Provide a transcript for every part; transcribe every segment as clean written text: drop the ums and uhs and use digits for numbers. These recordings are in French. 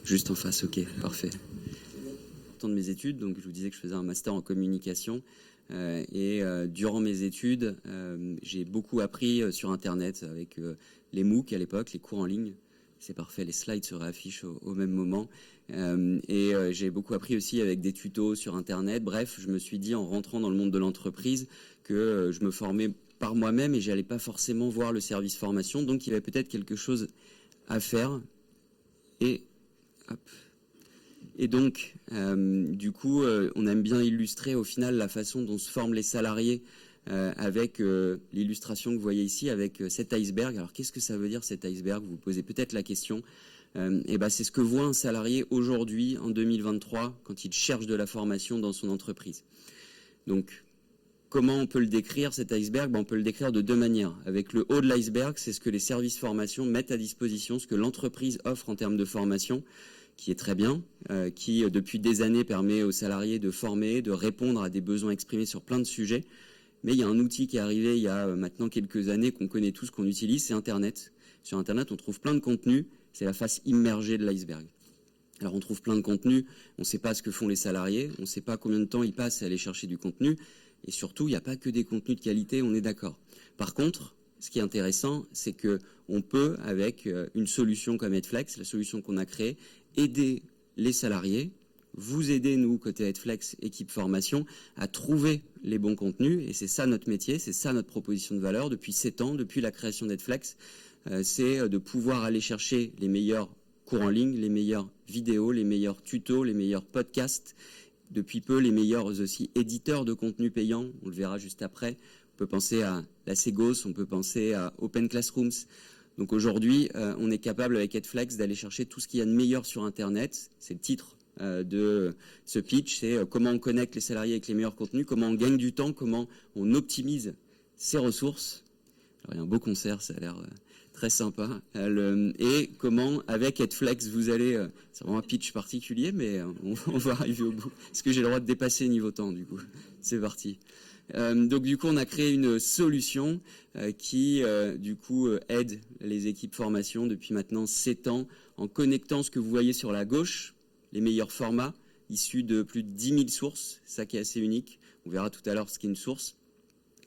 Juste en face, ok, parfait. De mes études, donc je vous disais que je faisais un master en communication durant mes études, j'ai beaucoup appris sur Internet avec les MOOC à l'époque, les cours en ligne. C'est parfait, les slides se réaffichent au même moment. J'ai beaucoup appris aussi avec des tutos sur Internet. Bref, je me suis dit en rentrant dans le monde de l'entreprise que je me formais par moi-même et j'allais pas forcément voir le service formation. Donc il y avait peut-être quelque chose à faire. Et hop. Et donc, du coup, on aime bien illustrer au final la façon dont se forment les salariés avec l'illustration que vous voyez ici, avec cet iceberg. Alors, qu'est-ce que ça veut dire cet iceberg? Vous vous posez peut-être la question. C'est ce que voit un salarié aujourd'hui, en 2023, quand il cherche de la formation dans son entreprise. Donc, comment on peut le décrire, cet iceberg? On peut le décrire de deux manières. Avec le haut de l'iceberg, c'est ce que les services formation mettent à disposition, ce que l'entreprise offre en termes de formation, qui est très bien, qui depuis des années permet aux salariés de former, de répondre à des besoins exprimés sur plein de sujets. Mais il y a un outil qui est arrivé il y a maintenant quelques années qu'on connaît tous, qu'on utilise, c'est Internet. Sur Internet, on trouve plein de contenus, c'est la face immergée de l'iceberg. Alors on trouve plein de contenus, on ne sait pas ce que font les salariés, on ne sait pas combien de temps ils passent à aller chercher du contenu, et surtout, il n'y a pas que des contenus de qualité, on est d'accord. Par contre, ce qui est intéressant, c'est qu'on peut, avec une solution comme Edflex, la solution qu'on a créée, aider les salariés, vous aider, nous, côté Edflex, équipe formation, à trouver les bons contenus. Et c'est ça notre métier, c'est ça notre proposition de valeur depuis 7 ans, depuis la création d'Edflex. C'est de pouvoir aller chercher les meilleurs cours en ligne, les meilleures vidéos, les meilleurs tutos, les meilleurs podcasts, depuis peu les meilleurs aussi éditeurs de contenu payant, on le verra juste après. On peut penser à la Segos, on peut penser à Open Classrooms. Donc aujourd'hui, on est capable avec Edflex d'aller chercher tout ce qu'il y a de meilleur sur Internet. C'est le titre de ce pitch, c'est comment on connecte les salariés avec les meilleurs contenus, comment on gagne du temps, comment on optimise ses ressources. Alors, il y a un beau concert, ça a l'air très sympa. Et comment, avec Edflex, vous allez... c'est vraiment un pitch particulier, mais on va arriver au bout. Est-ce que j'ai le droit de dépasser niveau temps, du coup? C'est parti. Donc du coup, on a créé une solution qui, du coup, aide les équipes formation depuis maintenant 7 ans en connectant ce que vous voyez sur la gauche, les meilleurs formats issus de plus de 10 000 sources, ça qui est assez unique. On verra tout à l'heure ce qu'est une source,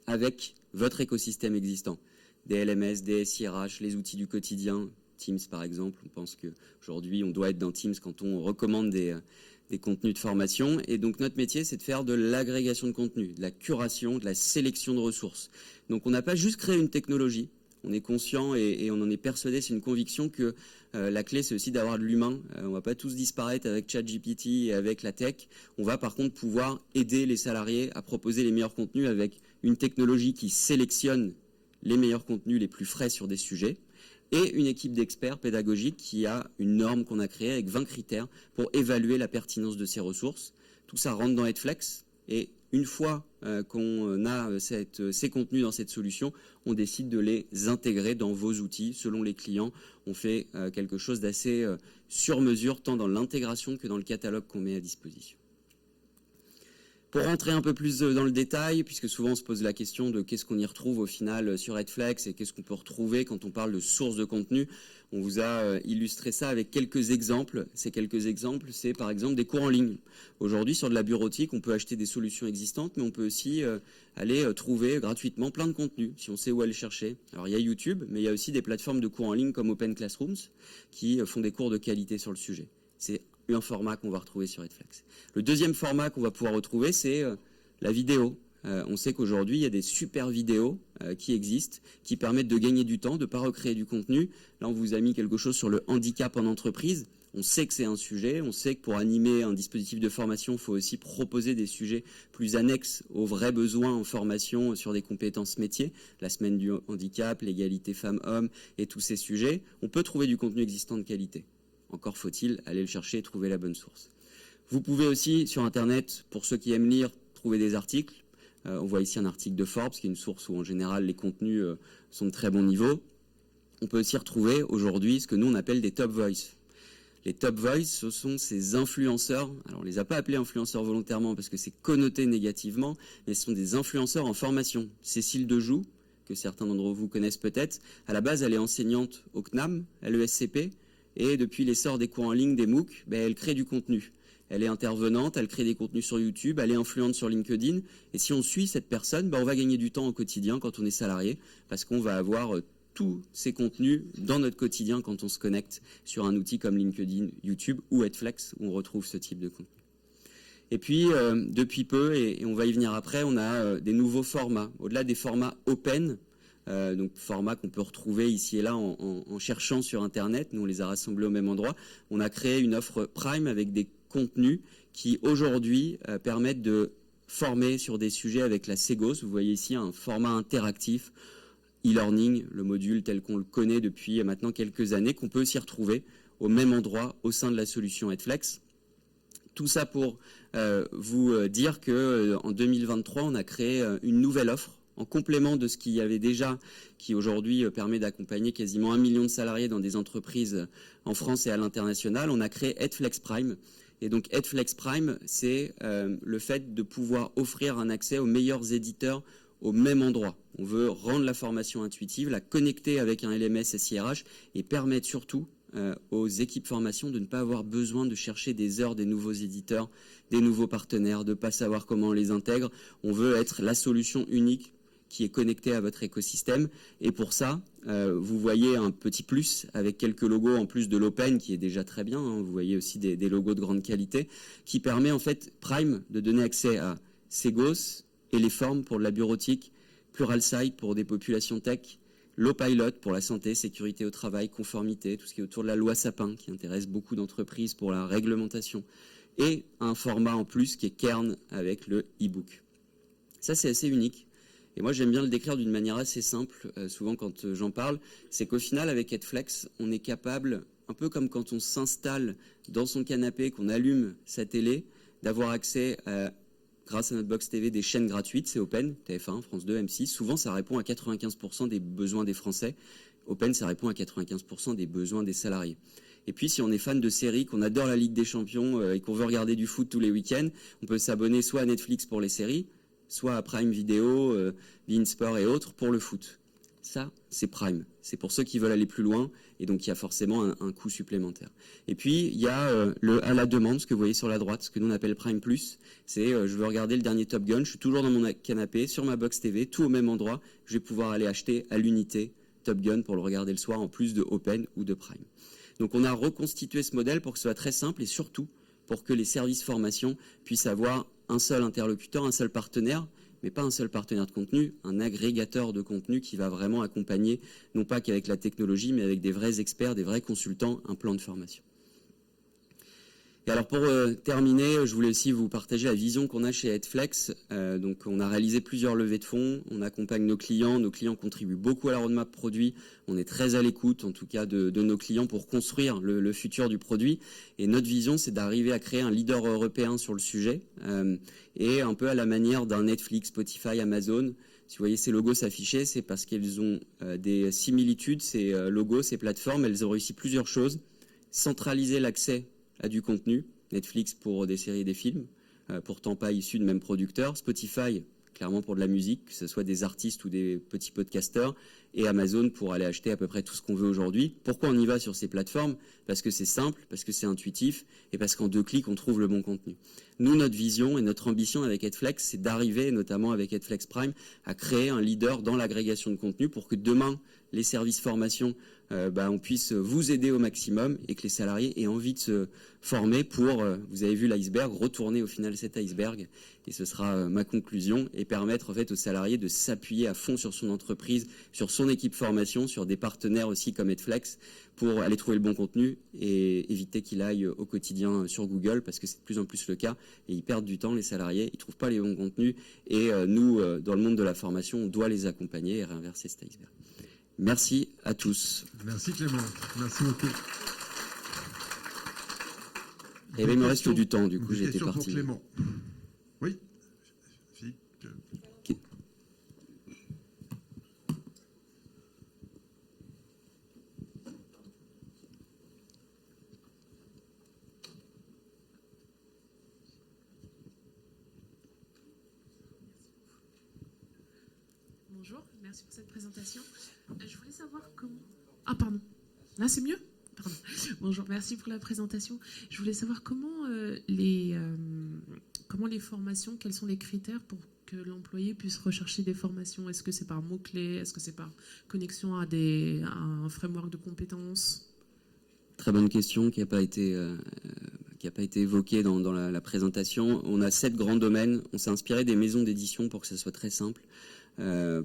avec votre écosystème existant. Des LMS, des SIRH, les outils du quotidien, Teams par exemple. On pense qu'aujourd'hui, on doit être dans Teams quand on recommande des contenus de formation. Et donc, notre métier, c'est de faire de l'agrégation de contenu, de la curation, de la sélection de ressources. Donc, on n'a pas juste créé une technologie. On est conscient et on en est persuadé, c'est une conviction que la clé, c'est aussi d'avoir de l'humain. On ne va pas tous disparaître avec ChatGPT et avec la tech. On va par contre pouvoir aider les salariés à proposer les meilleurs contenus avec une technologie qui sélectionne les meilleurs contenus les plus frais sur des sujets, et une équipe d'experts pédagogiques qui a une norme qu'on a créée avec 20 critères pour évaluer la pertinence de ces ressources. Tout ça rentre dans Edflex, et une fois qu'on a ces contenus dans cette solution, on décide de les intégrer dans vos outils. Selon les clients, on fait quelque chose d'assez sur mesure, tant dans l'intégration que dans le catalogue qu'on met à disposition. Pour rentrer un peu plus dans le détail, puisque souvent on se pose la question de qu'est-ce qu'on y retrouve au final sur Edflex et qu'est-ce qu'on peut retrouver quand on parle de source de contenu, on vous a illustré ça avec quelques exemples. Ces quelques exemples, c'est par exemple des cours en ligne. Aujourd'hui, sur de la bureautique, on peut acheter des solutions existantes, mais on peut aussi aller trouver gratuitement plein de contenus, si on sait où aller chercher. Alors il y a YouTube, mais il y a aussi des plateformes de cours en ligne comme Open Classrooms qui font des cours de qualité sur le sujet. C'est un format qu'on va retrouver sur Edflex. Le deuxième format qu'on va pouvoir retrouver, c'est la vidéo. On sait qu'aujourd'hui, il y a des super vidéos qui existent, qui permettent de gagner du temps, de ne pas recréer du contenu. Là, on vous a mis quelque chose sur le handicap en entreprise. On sait que c'est un sujet, on sait que pour animer un dispositif de formation, il faut aussi proposer des sujets plus annexes aux vrais besoins en formation sur des compétences métiers. La semaine du handicap, l'égalité femmes-hommes et tous ces sujets. On peut trouver du contenu existant de qualité. Encore faut-il aller le chercher et trouver la bonne source. Vous pouvez aussi, sur Internet, pour ceux qui aiment lire, trouver des articles. On voit ici un article de Forbes, qui est une source où, en général, les contenus sont de très bon niveau. On peut aussi retrouver, aujourd'hui, ce que nous, on appelle des top voice. Les top voice, ce sont ces influenceurs. Alors, on ne les a pas appelés influenceurs volontairement parce que c'est connoté négativement, mais ce sont des influenceurs en formation. Cécile Dejoux, que certains d'entre vous connaissent peut-être, à la base, elle est enseignante au CNAM, à l'ESCP, et depuis l'essor des cours en ligne, des MOOC, elle crée du contenu. Elle est intervenante, elle crée des contenus sur YouTube, elle est influente sur LinkedIn. Et si on suit cette personne, on va gagner du temps au quotidien quand on est salarié, parce qu'on va avoir tous ces contenus dans notre quotidien quand on se connecte sur un outil comme LinkedIn, YouTube ou Edflex, où on retrouve ce type de contenu. Et puis, depuis peu, et on va y venir après, on a des nouveaux formats. Au-delà des formats open, donc formats qu'on peut retrouver ici et là en cherchant sur Internet, nous on les a rassemblés au même endroit, on a créé une offre Prime avec des contenus qui aujourd'hui permettent de former sur des sujets avec la Segos. Vous voyez ici un format interactif, e-learning, le module tel qu'on le connaît depuis maintenant quelques années, qu'on peut aussi retrouver au même endroit au sein de la solution Edflex. Tout ça pour vous dire qu'en 2023, on a créé une nouvelle offre en complément de ce qu'il y avait déjà, qui aujourd'hui permet d'accompagner quasiment 1 million de salariés dans des entreprises en France et à l'international. On a créé Edflex Prime. Et donc Edflex Prime, c'est le fait de pouvoir offrir un accès aux meilleurs éditeurs au même endroit. On veut rendre la formation intuitive, la connecter avec un LMS SIRH et permettre surtout aux équipes formation de ne pas avoir besoin de chercher des heures des nouveaux éditeurs, des nouveaux partenaires, de ne pas savoir comment on les intègre. On veut être la solution unique qui est connectée à votre écosystème. Et pour ça, vous voyez un petit plus avec quelques logos en plus de l'Open qui est déjà très bien. Vous voyez aussi des logos de grande qualité qui permet en fait Prime de donner accès à Segos et les formes pour de la bureautique, Pluralsight pour des populations tech, Lopilot pour la santé, sécurité au travail, conformité, tout ce qui est autour de la loi Sapin qui intéresse beaucoup d'entreprises pour la réglementation et un format en plus qui est Kern avec le e-book. Ça c'est assez unique. Et moi, j'aime bien le décrire d'une manière assez simple, souvent quand j'en parle, c'est qu'au final, avec Edflex, on est capable, un peu comme quand on s'installe dans son canapé, qu'on allume sa télé, d'avoir accès, grâce à notre box TV, des chaînes gratuites, c'est Open, TF1, France 2, M6. Souvent, ça répond à 95% des besoins des Français. Open, ça répond à 95% des besoins des salariés. Et puis, si on est fan de séries, qu'on adore la Ligue des Champions et qu'on veut regarder du foot tous les week-ends, on peut s'abonner soit à Netflix pour les séries, soit à Prime Video, beIN Sport et autres pour le foot. Ça, c'est Prime. C'est pour ceux qui veulent aller plus loin et donc il y a forcément un coût supplémentaire. Et puis, il y a le à la demande, ce que vous voyez sur la droite, ce que nous on appelle Prime Plus. C'est je veux regarder le dernier Top Gun, je suis toujours dans mon canapé, sur ma box TV, tout au même endroit. Je vais pouvoir aller acheter à l'unité Top Gun pour le regarder le soir en plus de Open ou de Prime. Donc on a reconstitué ce modèle pour que ce soit très simple et surtout pour que les services formation puissent avoir un seul interlocuteur, un seul partenaire, mais pas un seul partenaire de contenu, un agrégateur de contenu qui va vraiment accompagner, non pas qu'avec la technologie, mais avec des vrais experts, des vrais consultants, un plan de formation. Et alors pour terminer, je voulais aussi vous partager la vision qu'on a chez Edflex. Donc on a réalisé plusieurs levées de fonds, on accompagne nos clients contribuent beaucoup à la roadmap produit, on est très à l'écoute en tout cas de nos clients pour construire le futur du produit. Et notre vision c'est d'arriver à créer un leader européen sur le sujet et un peu à la manière d'un Netflix, Spotify, Amazon. Si vous voyez ces logos s'afficher, c'est parce qu'elles ont des similitudes, ces logos, ces plateformes, elles ont réussi plusieurs choses. Centraliser l'accès à du contenu, Netflix pour des séries et des films, pourtant pas issus de même producteur, Spotify clairement pour de la musique, que ce soit des artistes ou des petits podcasteurs, et Amazon pour aller acheter à peu près tout ce qu'on veut aujourd'hui. Pourquoi on y va sur ces plateformes? Parce que c'est simple, parce que c'est intuitif, et parce qu'en 2 clics, on trouve le bon contenu. Nous, notre vision et notre ambition avec Edflex, c'est d'arriver, notamment avec Edflex Prime, à créer un leader dans l'agrégation de contenu pour que demain, les services formation, on puisse vous aider au maximum et que les salariés aient envie de se former pour, vous avez vu l'iceberg, retourner au final cet iceberg, et ce sera ma conclusion, et permettre en fait aux salariés de s'appuyer à fond sur son entreprise, sur son équipe formation, sur des partenaires aussi comme Edflex, pour aller trouver le bon contenu et éviter qu'il aille au quotidien sur Google, parce que c'est de plus en plus le cas, et ils perdent du temps, les salariés, ils trouvent pas les bons contenus, et nous, dans le monde de la formation, on doit les accompagner et réinverser cet iceberg. Merci à tous. Merci Clément, merci beaucoup. Et il me reste du temps, du coup j'ai été parti. Pour Clément. Oui. Okay. Bonjour, merci pour cette présentation. Je voulais savoir comment... Ah pardon, là c'est mieux? Pardon. Bonjour, merci pour la présentation. Je voulais savoir comment les formations, quels sont les critères pour que l'employé puisse rechercher des formations? Est-ce que c'est par mots-clés? Est-ce que c'est par connexion à un framework de compétences? Très bonne question qui n'a pas été évoquée dans la présentation. On a 7 grands domaines. On s'est inspiré des maisons d'édition pour que ça soit très simple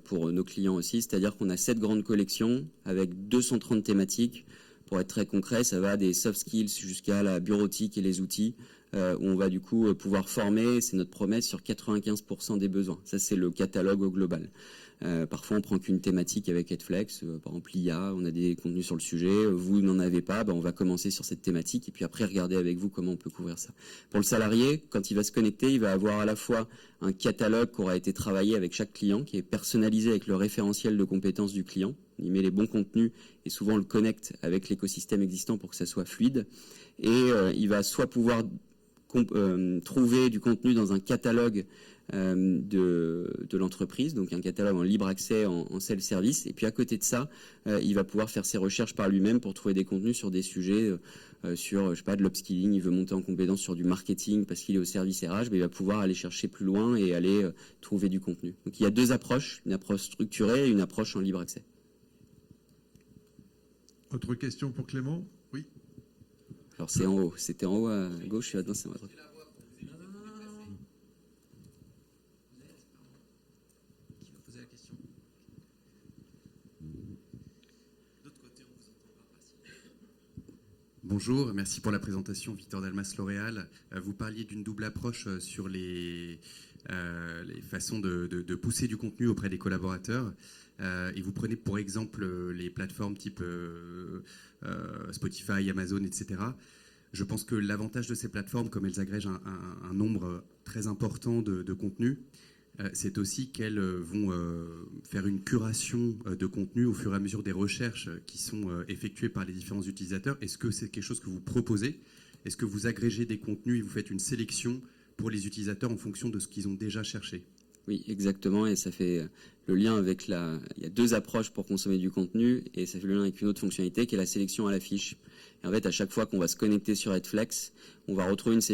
pour nos clients aussi. C'est-à-dire qu'on a 7 grandes collections avec 230 thématiques. Pour être très concret, ça va des soft skills jusqu'à la bureautique et les outils, où on va du coup pouvoir former, c'est notre promesse, sur 95% des besoins. Ça, c'est le catalogue au global. Parfois, on prend qu'une thématique avec Edflex. Par exemple, l'IA, on a des contenus sur le sujet. Vous n'en avez pas, on va commencer sur cette thématique et puis après, regarder avec vous comment on peut couvrir ça. Pour le salarié, quand il va se connecter, il va avoir à la fois un catalogue qui aura été travaillé avec chaque client, qui est personnalisé avec le référentiel de compétences du client. Il met les bons contenus et souvent on le connecte avec l'écosystème existant pour que ça soit fluide. Et il va soit pouvoir trouver du contenu dans un catalogue de l'entreprise, donc un catalogue en libre accès, en self-service. Et puis à côté de ça, il va pouvoir faire ses recherches par lui-même pour trouver des contenus sur des sujets, sur, je sais pas, de l'upskilling. Il veut monter en compétence sur du marketing parce qu'il est au service RH, mais il va pouvoir aller chercher plus loin et aller trouver du contenu. Donc il y a 2 approches, une approche structurée et une approche en libre accès. Autre question pour Clément? Oui. Alors c'est en haut, c'était en haut à gauche et maintenant c'est en haut à droite. Qui va poser la question? D'autre côté, on vous entend pas. Bonjour, merci pour la présentation, Victor Dalmas, L'Oréal. Vous parliez d'une double approche sur les façons de pousser du contenu auprès des collaborateurs. Et vous prenez pour exemple les plateformes type Spotify, Amazon, etc. Je pense que l'avantage de ces plateformes, comme elles agrègent un nombre très important de contenus, c'est aussi qu'elles vont faire une curation de contenu au fur et à mesure des recherches qui sont effectuées par les différents utilisateurs. Est-ce que c'est quelque chose que vous proposez? Est-ce que vous agrégez des contenus et vous faites une sélection pour les utilisateurs en fonction de ce qu'ils ont déjà cherché? Oui, exactement, et ça fait le lien avec il y a 2 approches pour consommer du contenu, et ça fait le lien avec une autre fonctionnalité qui est la sélection à la fiche. Et en fait, à chaque fois qu'on va se connecter sur Edflex, on va retrouver une sélection